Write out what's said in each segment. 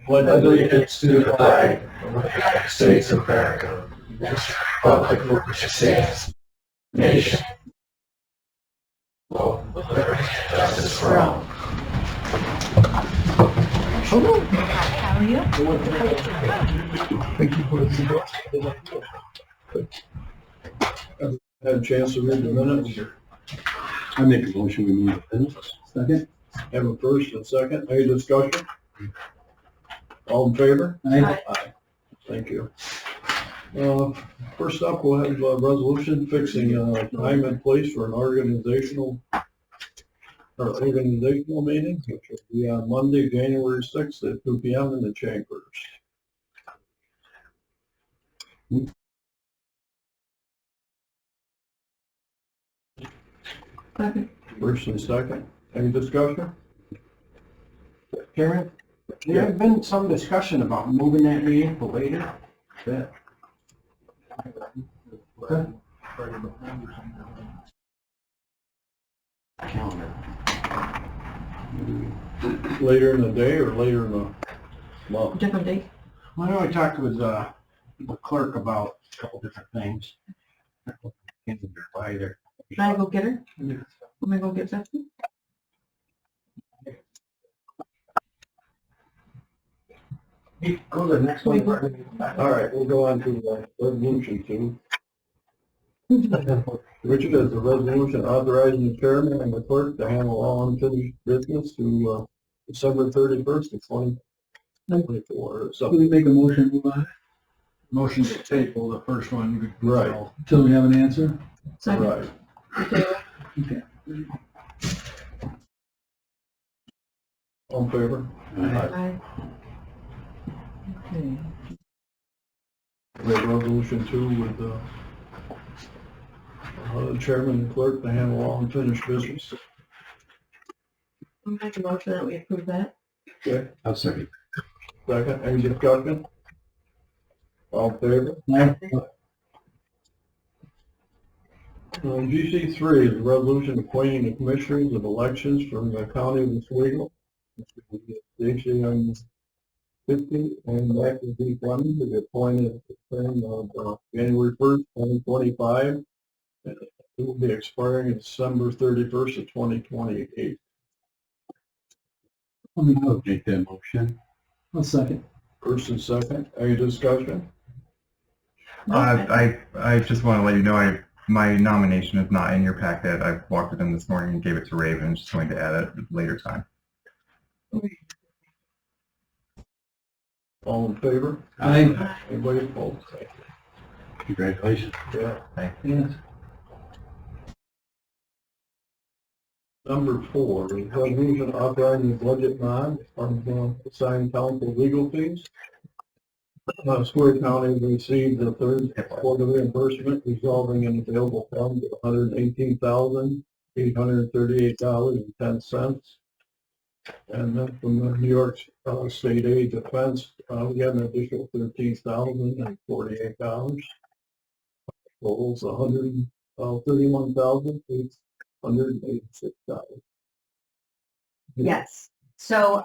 pledge allegiance to the flag of the United States of America, and to the republic for which it stands, nation, with liberty and justice for all. How are you? Thank you for the had a chance to read the minutes. I make a motion, we move the minutes. Second. Have a first and second. Any discussion? All in favor? Aye. Aye. Thank you. First up, we'll have a resolution fixing time and place for an organizational meeting, which will be on Monday, January 6th at 2 p.m. in the chambers. Second. First and second. Any discussion? Chairman, there has been some discussion about moving that meeting for later. That. Okay. Calendar. Later in the day or later in the month? Different date. Well, I know I talked with the clerk about a couple different things. Either. Should I go get her? Am I go get Betsy? Go to the next one. All right, we'll go on to resolution 2. Richard has a resolution authorizing the chairman and the clerk to handle all unfinished business to December 31st of 2024. So, Can we make a motion, move on, Motion to table the first one. right, until we have an answer? Second. right. Okay. Okay. All in favor? Aye. Okay. We have resolution 2 with the chairman and clerk to handle all unfinished business. I'll make a motion that we approve that. Okay, I'll second. second, any discussion? All in favor? Aye. GC3 is a resolution appointing the commissioners of elections from the county of Oswego. Station on 50, and that will be Fleming to be appointed at the term of January 1st, 2025. And it will be expiring December 31st of 2028. I'll make that motion. I'll second. First and second, any discussion? I just want to let you know my nomination is not in your packet. I walked it in this morning and gave it to Raven. Just going to add it at a later time. All in favor? Aye. Anybody opposed? Congratulations. Yeah. Yes. Number 4 is resolution authorizing the budget bond from assigned council legal fees. Oswego County received the third quarter reimbursement resulting in available funds of $118,838.10. And then from the New York State Aid Defense, we got an additional $13,048. Totals $131,886. Yes. So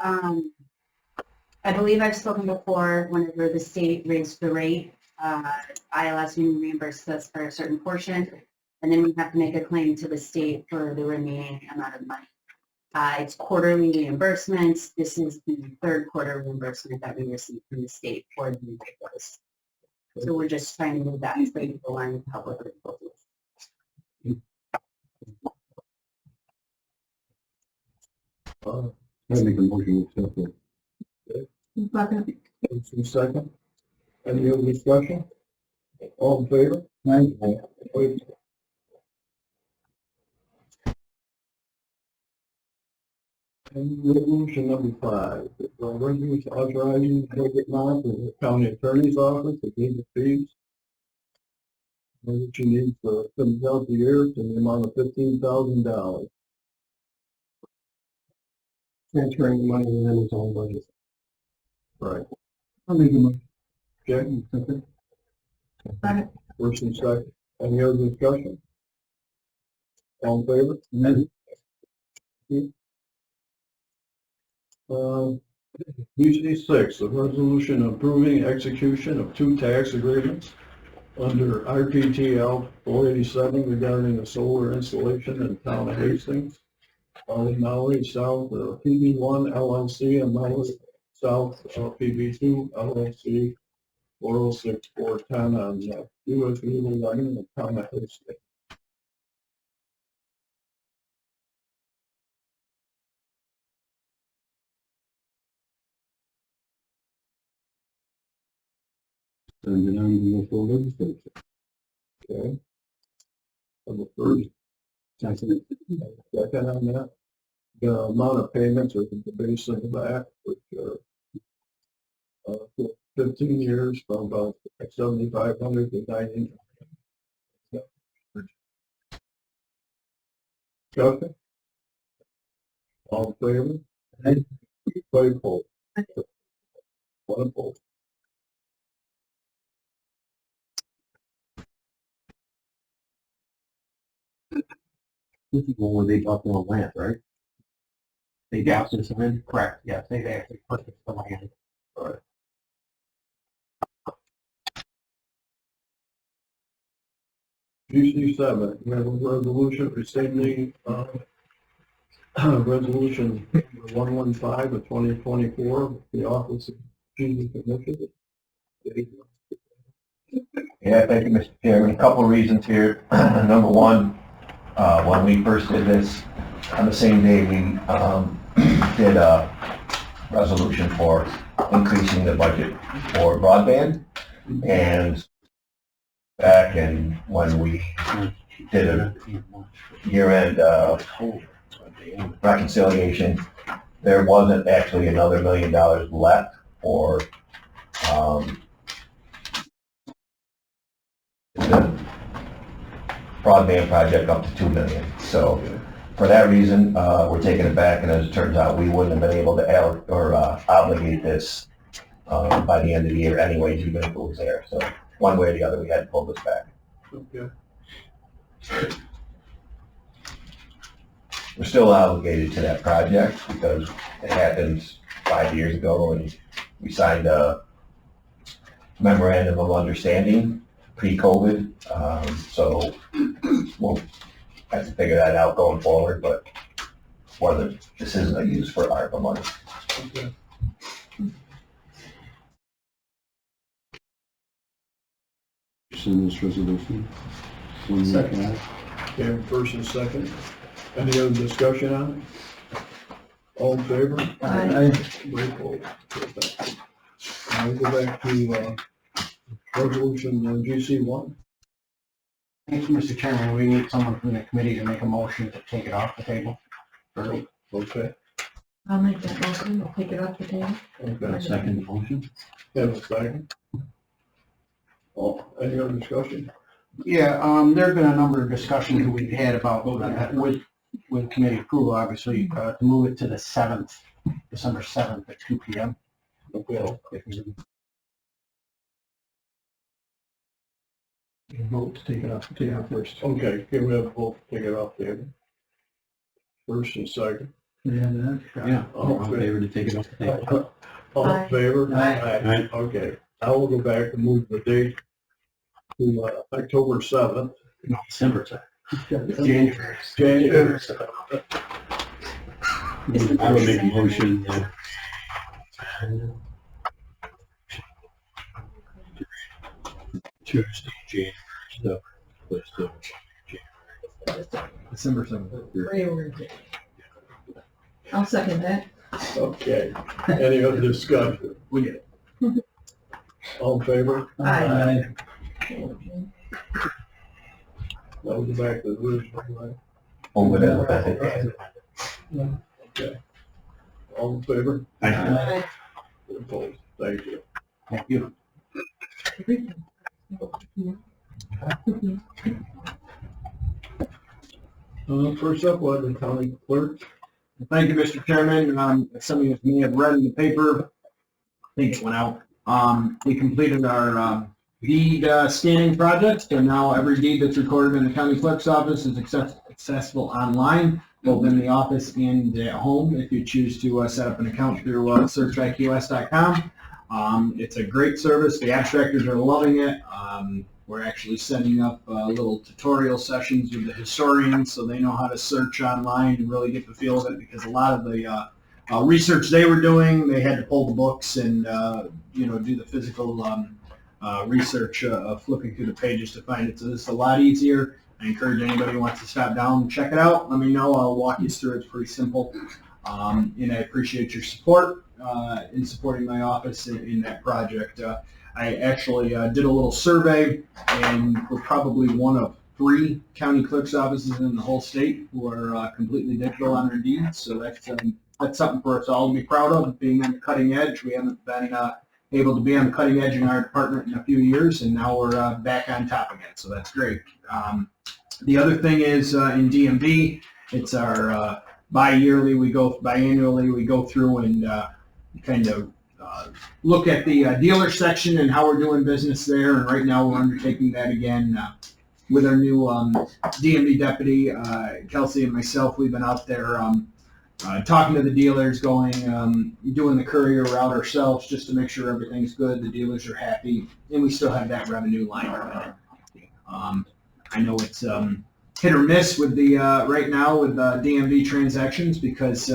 I believe I've spoken before, whenever the state raised the rate, ILS reimburses us for a certain portion, and then we have to make a claim to the state for the remaining amount of money. It's quarterly reimbursements. This is the third quarter reimbursement that we received from the state for the repos. So we're just trying to move that to the line with public repos. I'll make a motion to accept it. Second. First and second. Any other discussion? All in favor? Aye. And resolution number 5, is a resolution authorizing the budget bond for the county attorney's office to pay the fees, which he needs for 7,000 a year to the amount of $15,000. Transferring the money within his own budget. Right. I'll make a motion. Okay, Second. Second. first and second. Any other discussion? All in favor? Aye. BC6, a resolution approving execution of 2 tax agreements under RPTL 487 regarding the solar installation in the town of Hastings. Maui South PB1 LLC and Maui South PB2 LLC 406410 on US Legal Line in the town of Hastings. Send it on to the local legislature. Okay. Number 30. Second. Second on that. The amount of payments are the base of that, which are for 15 years from about 7,500 to 90. Discussion? All in favor? Aye. By poll. One opposed. This is one where they bought their own land, right? They bought this land? Correct, yes, they actually purchased the land. GC7, we have a resolution rescinding, resolution 115 of 2024, the Office of Chief Initiative. Yeah, thank you, Mr. Chairman. A couple of reasons here. Number one, when we first did this, on the same day, we did a resolution for increasing the budget for broadband. And back in when we did a year-end reconciliation, there wasn't actually another $1 million left for the broadband project up to $2 million. So for that reason, we're taking it back, and as it turns out, we wouldn't have been able to obligate this by the end of the year anyways, even if it was there. So one way or the other, we had to pull this back. Okay. We're still obligated to that project because it happened 5 years ago, and we signed a memorandum of understanding pre-COVID. So we'll have to figure that out going forward, but this isn't a use for ARPA money. Okay. Send this resolution. Second. Okay, first and second. Any other discussion on it? All in favor? Aye. By poll. Okay. Now we'll go back to resolution GC1. Thank you, Mr. Chairman. We need someone from the committee to make a motion to take it off the table. Okay. I'll make that motion, we'll take it off the table. Okay. Second motion. Have a second. Oh, any other discussion? Yeah, there have been a number of discussions that we've had about, with committee approval, obviously, to move it to the 7th, December 7th at 2 p.m. Okay. Vote to take it off the table first. Okay, can we have a vote to take it off the table? First and second. Yeah, that? Yeah. All in favor to take it off the table. All Aye. in favor? Aye. Okay, now we'll go back and move the date to October 7th. No, December 7th. January. January. I would make a motion that Tuesday, January, so let's do January. December 7th. I'll second that. Okay, any other discussion? We get it. All in favor? Aye. Now we'll go back to the original, right? Over there. Okay. All in favor? Aye. Opposed? Thank you. Thank you. First up, we'll have the county clerk. Thank you, Mr. Chairman. As some of you may have read in the paper, I think it went out. We completed our deed scanning project. So now every deed that's recorded in the county clerk's office is accessible online, both in the office and at home, if you choose to set up an account through searchiqs.com. It's a great service. The abstractors are loving it. We're actually setting up little tutorial sessions with the historians so they know how to search online and really get the feel of it, because a lot of the research they were doing, they had to pull the books and do the physical research of flipping through the pages to find it. So this is a lot easier. I encourage anybody who wants to stop down and check it out. Let me know. I'll walk you through it. It's pretty simple. And I appreciate your support in supporting my office in that project. I actually did a little survey, and we're probably one of 3 county clerk's offices in the whole state who are completely digital on their deeds. So that's something for us all to be proud of, being on the cutting edge. We haven't been able to be on the cutting edge in our department in a few years, and now we're back on top again. So that's great. The other thing is in DMV, it's our biannually we go through and kind of look at the dealer section and how we're doing business there. And right now we're undertaking that again with our new DMV deputy, Kelsey, and myself. We've been out there talking to the dealers, doing the courier route ourselves just to make sure everything's good, the dealers are happy, and we still have that revenue line coming in. I know it's hit or miss with the right now with DMV transactions because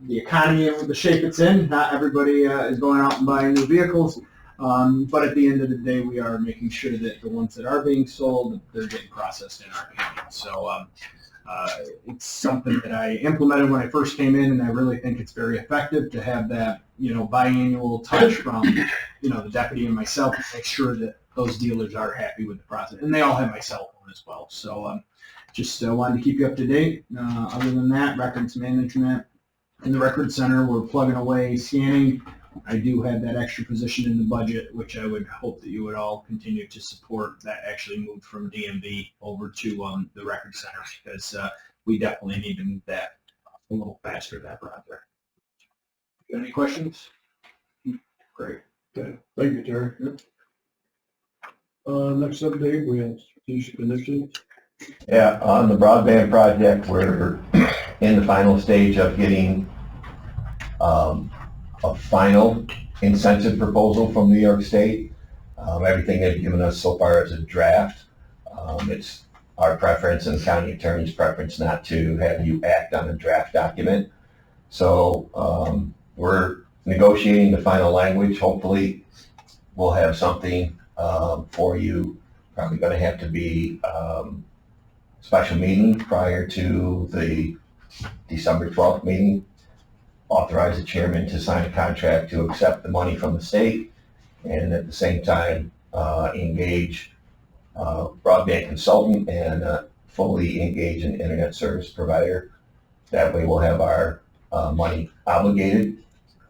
the economy and the shape it's in, not everybody is going out and buying new vehicles. But at the end of the day, we are making sure that the ones that are being sold, they're getting processed in our county. So it's something that I implemented when I first came in, and I really think it's very effective to have that, biannual touch from, the deputy and myself to make sure that those dealers are happy with the process. And they all have my cell phone as well. So just wanted to keep you up to date. Other than that, records management in the record center, we're plugging away, scanning. I do have that extra position in the budget, which I would hope that you would all continue to support. That actually moved from DMV over to the record center because we definitely need to move that a little faster, that project. Got any questions? Great. Okay, thank you, Terry. Next update, we have strategic initiatives. Yeah, on the broadband project, we're in the final stage of getting a final incentive proposal from New York State. Everything they've given us so far is a draft. It's our preference and the county attorney's preference not to have you act on a draft document. So we're negotiating the final language. Hopefully we'll have something for you. Probably going to have to be special meeting prior to the December 12th meeting. Authorize the chairman to sign a contract to accept the money from the state, and at the same time engage a broadband consultant and fully engage an internet service provider. That way we'll have our money obligated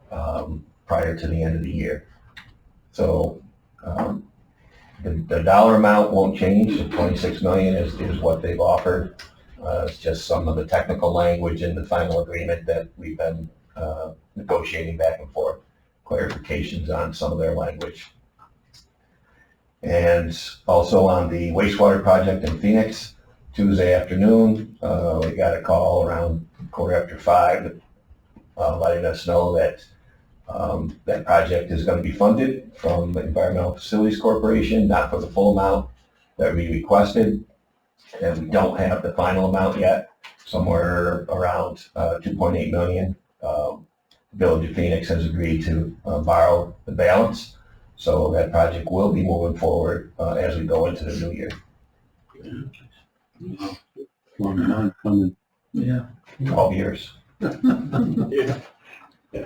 prior to the end of the year. So the dollar amount won't change. The $26 million is what they've offered. It's just some of the technical language in the final agreement that we've been negotiating back and forth, clarifications on some of their language. And also on the wastewater project in Phoenix, Tuesday afternoon, we got a call around 5:15 letting us know that that project is going to be funded from the Environmental Facilities Corporation, not for the full amount that we requested, and we don't have the final amount yet, somewhere around $2.8 million. Village of Phoenix has agreed to borrow the balance, so that project will be moving forward as we go into the new year. Long time coming. Yeah. 12 years. Yeah,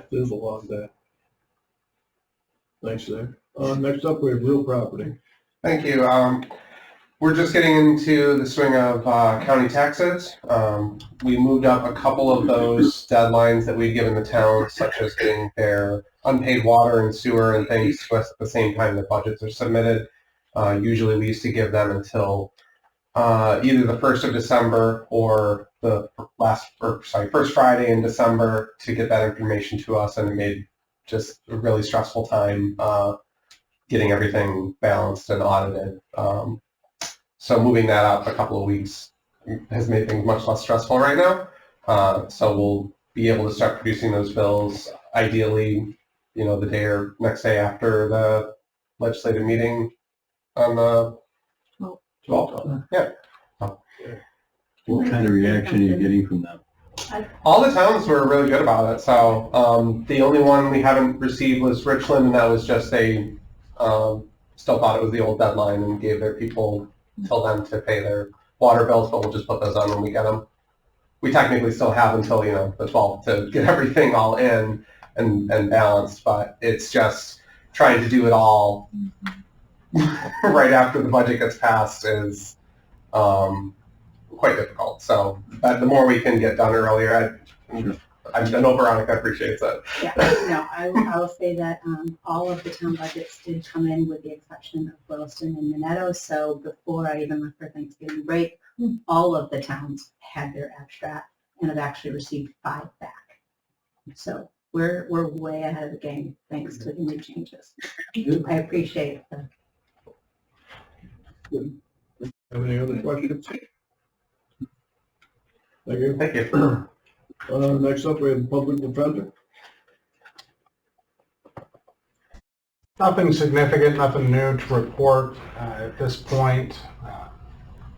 there's a lot of that. Thanks, Dave. Next up, we have real property. Thank you. We're just getting into the swing of county taxes. We moved up a couple of those deadlines that we'd given the town, such as getting their unpaid water and sewer and things to us at the same time the budgets are submitted. Usually we used to give them until either the 1st of December or the first Friday in December to get that information to us, and it made just a really stressful time getting everything balanced and audited. So moving that up a couple of weeks has made things much less stressful right now. So we'll be able to start producing those bills ideally, the day or next day after the legislative meeting on the 12th. Yeah. What kind of reaction are you getting from them? All the towns were really good about it. So the only one we haven't received was Richland, and that was just they still thought it was the old deadline and gave their people till then to pay their water bills, but we'll just put those on when we get them. We technically still have until the 12th to get everything all in and balanced, but it's just trying to do it all right after the budget gets passed is quite difficult. So the more we can get done earlier, I know Veronica appreciates it. Yeah, no, I will say that all of the town budgets did come in with the exception of Williston and Minetto. So before I even left for Thanksgiving break, all of the towns had their abstract and have actually received 5 back. So we're way ahead of the game thanks to the new changes. I appreciate them. Have any other questions? Thank you. Thank you. Next up, we have the public defender. Nothing significant, nothing new to report at this point.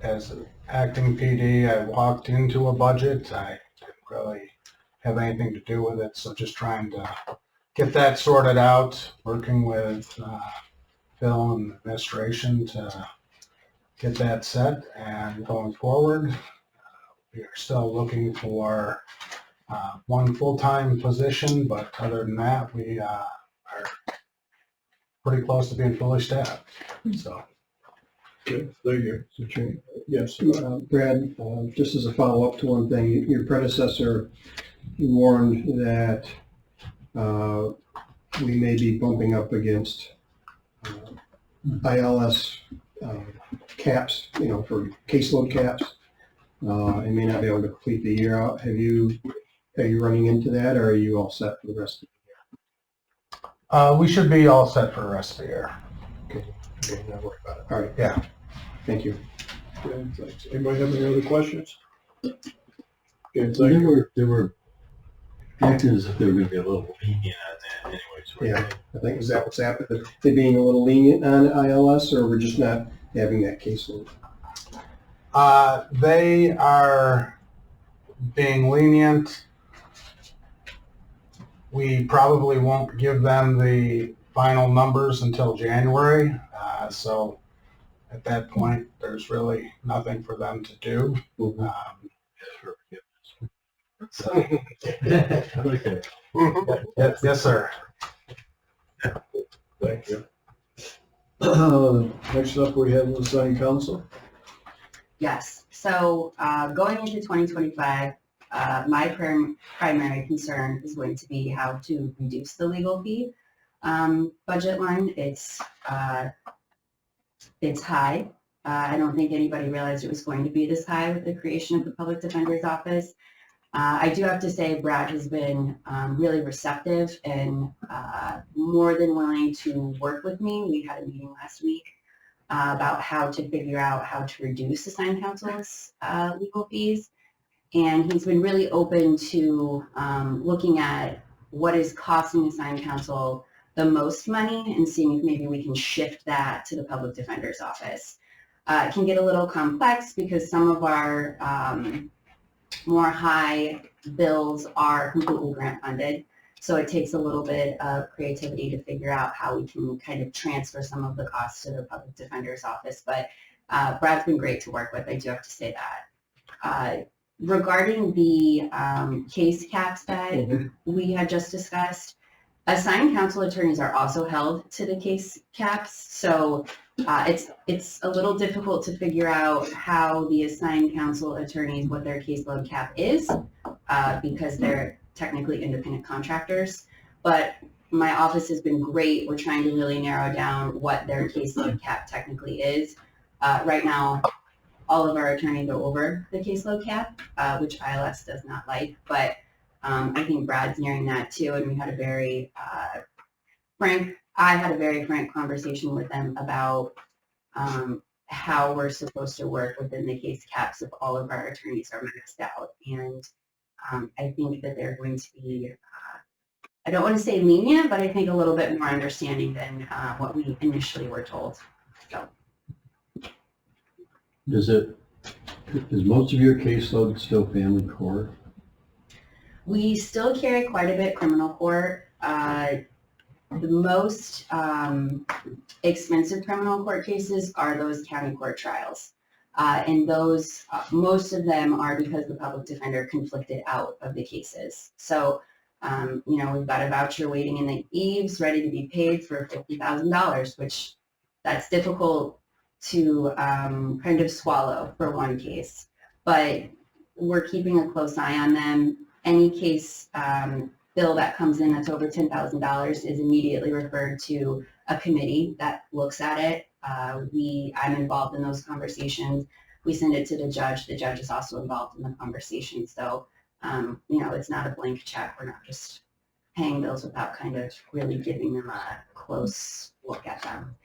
As acting PD, I walked into a budget. I didn't really have anything to do with it, so just trying to get that sorted out, working with Phil and administration to get that set, and going forward, we are still looking for one full-time position, but other than that, we are pretty close to being fully staffed. So, Good, thank you. Yes. Brad, just as a follow-up to one thing, your predecessor warned that we may be bumping up against ILS caps, for caseload caps. And may not be able to complete the year out. Are you running into that, or are you all set for the rest of the year? we should be all set for the rest of the year. Okay, not worry about it. All right, Yeah. thank you. Okay, thanks. Anybody have any other questions? Okay, thank you. They were acting as if they were going to be a little lenient on that anyway. So Yeah, I think, is that what's happened? They being a little lenient on ILS, or we're just not having that caseload? They are being lenient. We probably won't give them the final numbers until January. So at that point, there's really nothing for them to do. Okay. Yes, sir. Thank you. Next up, we have the Sign Council. Yes, so going into 2025, my primary concern is going to be how to reduce the legal fee budget line. It's high. I don't think anybody realized it was going to be this high with the creation of the Public Defender's Office. I do have to say Brad has been really receptive and more than willing to work with me. We had a meeting last week about how to figure out how to reduce the sign council's legal fees. And he's been really open to looking at what is costing the sign council the most money and seeing if maybe we can shift that to the Public Defender's Office. It can get a little complex because some of our more high bills are completely grant funded. So it takes a little bit of creativity to figure out how we can kind of transfer some of the costs to the Public Defender's Office. But Brad's been great to work with, I do have to say that. Regarding the case caps that we had just discussed, assigned counsel attorneys are also held to the case caps. So it's a little difficult to figure out how the assigned counsel attorneys, what their caseload cap is, because they're technically independent contractors. But my office has been great. We're trying to really narrow down what their caseload cap technically is. Right now, all of our attorneys are over the caseload cap, which ILS does not like, but I think Brad's nearing that too, and we had a very frank I had a very frank conversation with them about how we're supposed to work within the case caps if all of our attorneys are maxed out. And I think that they're going to be, I don't want to say lenient, but I think a little bit more understanding than what we initially were told. So. Is most of your caseload still family court? We still carry quite a bit criminal court. The most expensive criminal court cases are those county court trials. And those, most of them are because the public defender conflicted out of the cases. So, you know, we've got a voucher waiting in the eaves, ready to be paid for $50,000, which that's difficult to kind of swallow for one case. But we're keeping a close eye on them. Any case bill that comes in that's over $10,000 is immediately referred to a committee that looks at it. I'm involved in those conversations. We send it to the judge. The judge is also involved in the conversation. So, you know, it's not a blank check. We're not just paying bills without kind of really giving them a close look at them.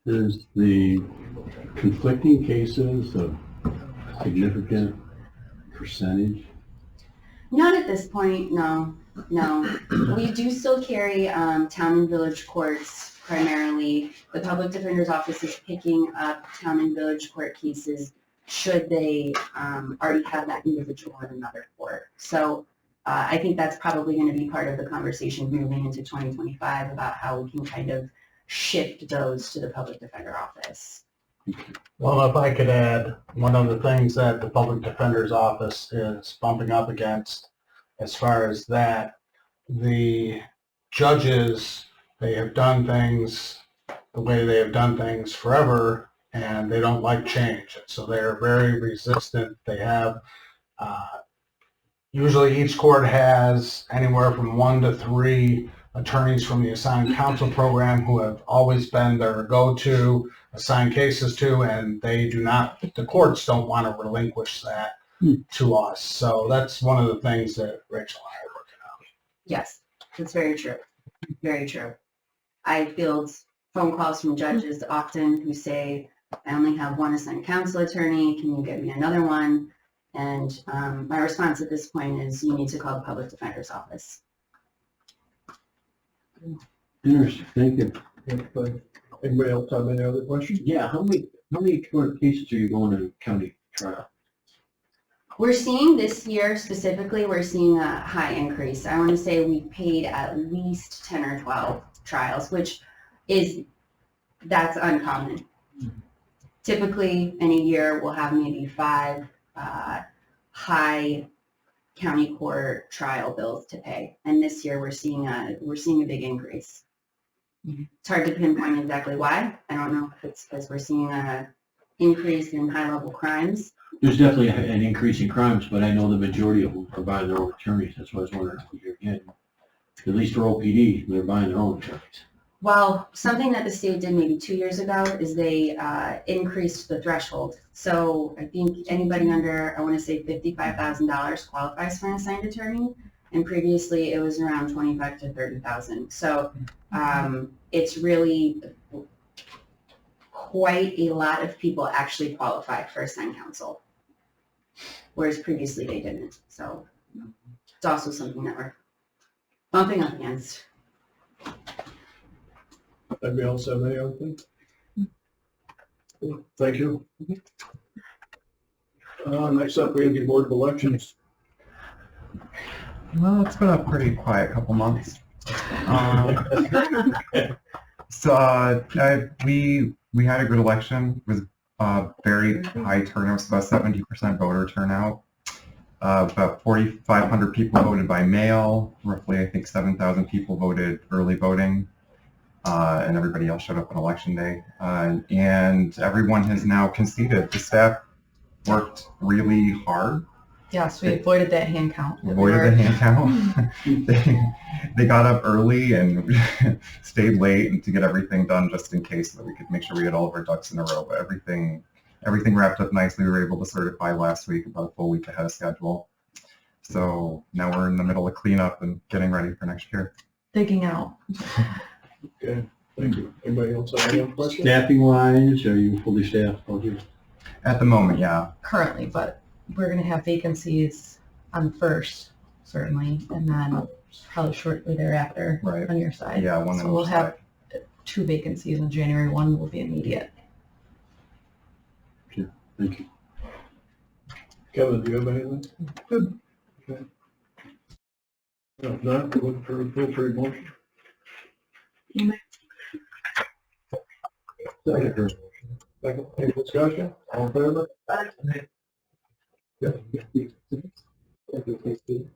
Is the conflicting cases a significant percentage? Not at this point, no. We do still carry town and village courts primarily. The public defender's office is picking up town and village court cases should they already have that individual in another court. So I think that's probably going to be part of the conversation moving into 2025 about how we can kind of shift those to the public defender office. Well, if I could add, one of the things that the public defender's office is bumping up against as far as that, the judges, they have done things the way they have done things forever, and they don't like change. So they're very resistant. They have, usually each court has anywhere from 1 to 3 attorneys from the assigned counsel program who have always been their go-to, assigned cases to, and they do not, the courts don't want to relinquish that to us. So that's one of the things that Rachel and I are working on. Yes, that's very true. Very true. I field phone calls from judges often who say, I only have one assigned counsel attorney, can you get me another one? And my response at this point is you need to call the public defender's office. Interesting, thank you. Anybody else have any other questions? Yeah, how many court cases are you going to county trial? We're seeing this year specifically, we're seeing a high increase. I want to say we paid at least 10 or 12 trials, which is, that's uncommon. Typically in a year, we'll have maybe 5 high county court trial bills to pay. And this year we're seeing a big increase. It's hard to pinpoint exactly why. I don't know if it's because we're seeing a increase in high level crimes. There's definitely an increase in crimes, but I know the majority of them are buying their own attorneys. That's why I was wondering if you're getting, at least for OPD, they're buying their own attorneys. Well, something that the state did maybe 2 years ago is they increased the threshold. So I think anybody under, I want to say $55,000 qualifies for an assigned attorney. And previously it was around $25,000 to $30,000. So it's really quite a lot of people actually qualify for assigned counsel, whereas previously they didn't. So it's also something that we're bumping up against. Anybody else have any other thing? Thank you. Next up, we have the Board of Elections. Well, it's been a pretty quiet couple months. So we had a good election. It was very high turnout, about 70% voter turnout. About 4,500 people voted by mail. Roughly, I think 7,000 people voted early voting. And everybody else showed up on election day. And everyone has now conceded. The staff worked really hard. Yes, we avoided that hand count. Avoided the hand count. They got up early and stayed late and to get everything done just in case so that we could make sure we had all of our ducks in a row. But everything wrapped up nicely. We were able to certify last week, about a full week ahead of schedule. So now we're in the middle of cleanup and getting ready for next year. digging out. Okay, thank you. Anybody else have any questions? Staffing wise, are you fully staffed? Okay. At the moment, yeah. Currently, but we're gonna have vacancies on the first, certainly, and then probably shortly thereafter Right. on your side. Yeah, one So on we'll each have 2 vacancies in January, 1 will be immediate. Thank you. Kevin, do you have anything? Good. Okay. If not, we're looking for a full motion. Second. Second, any discussion? All in favor? Yeah. Thank you.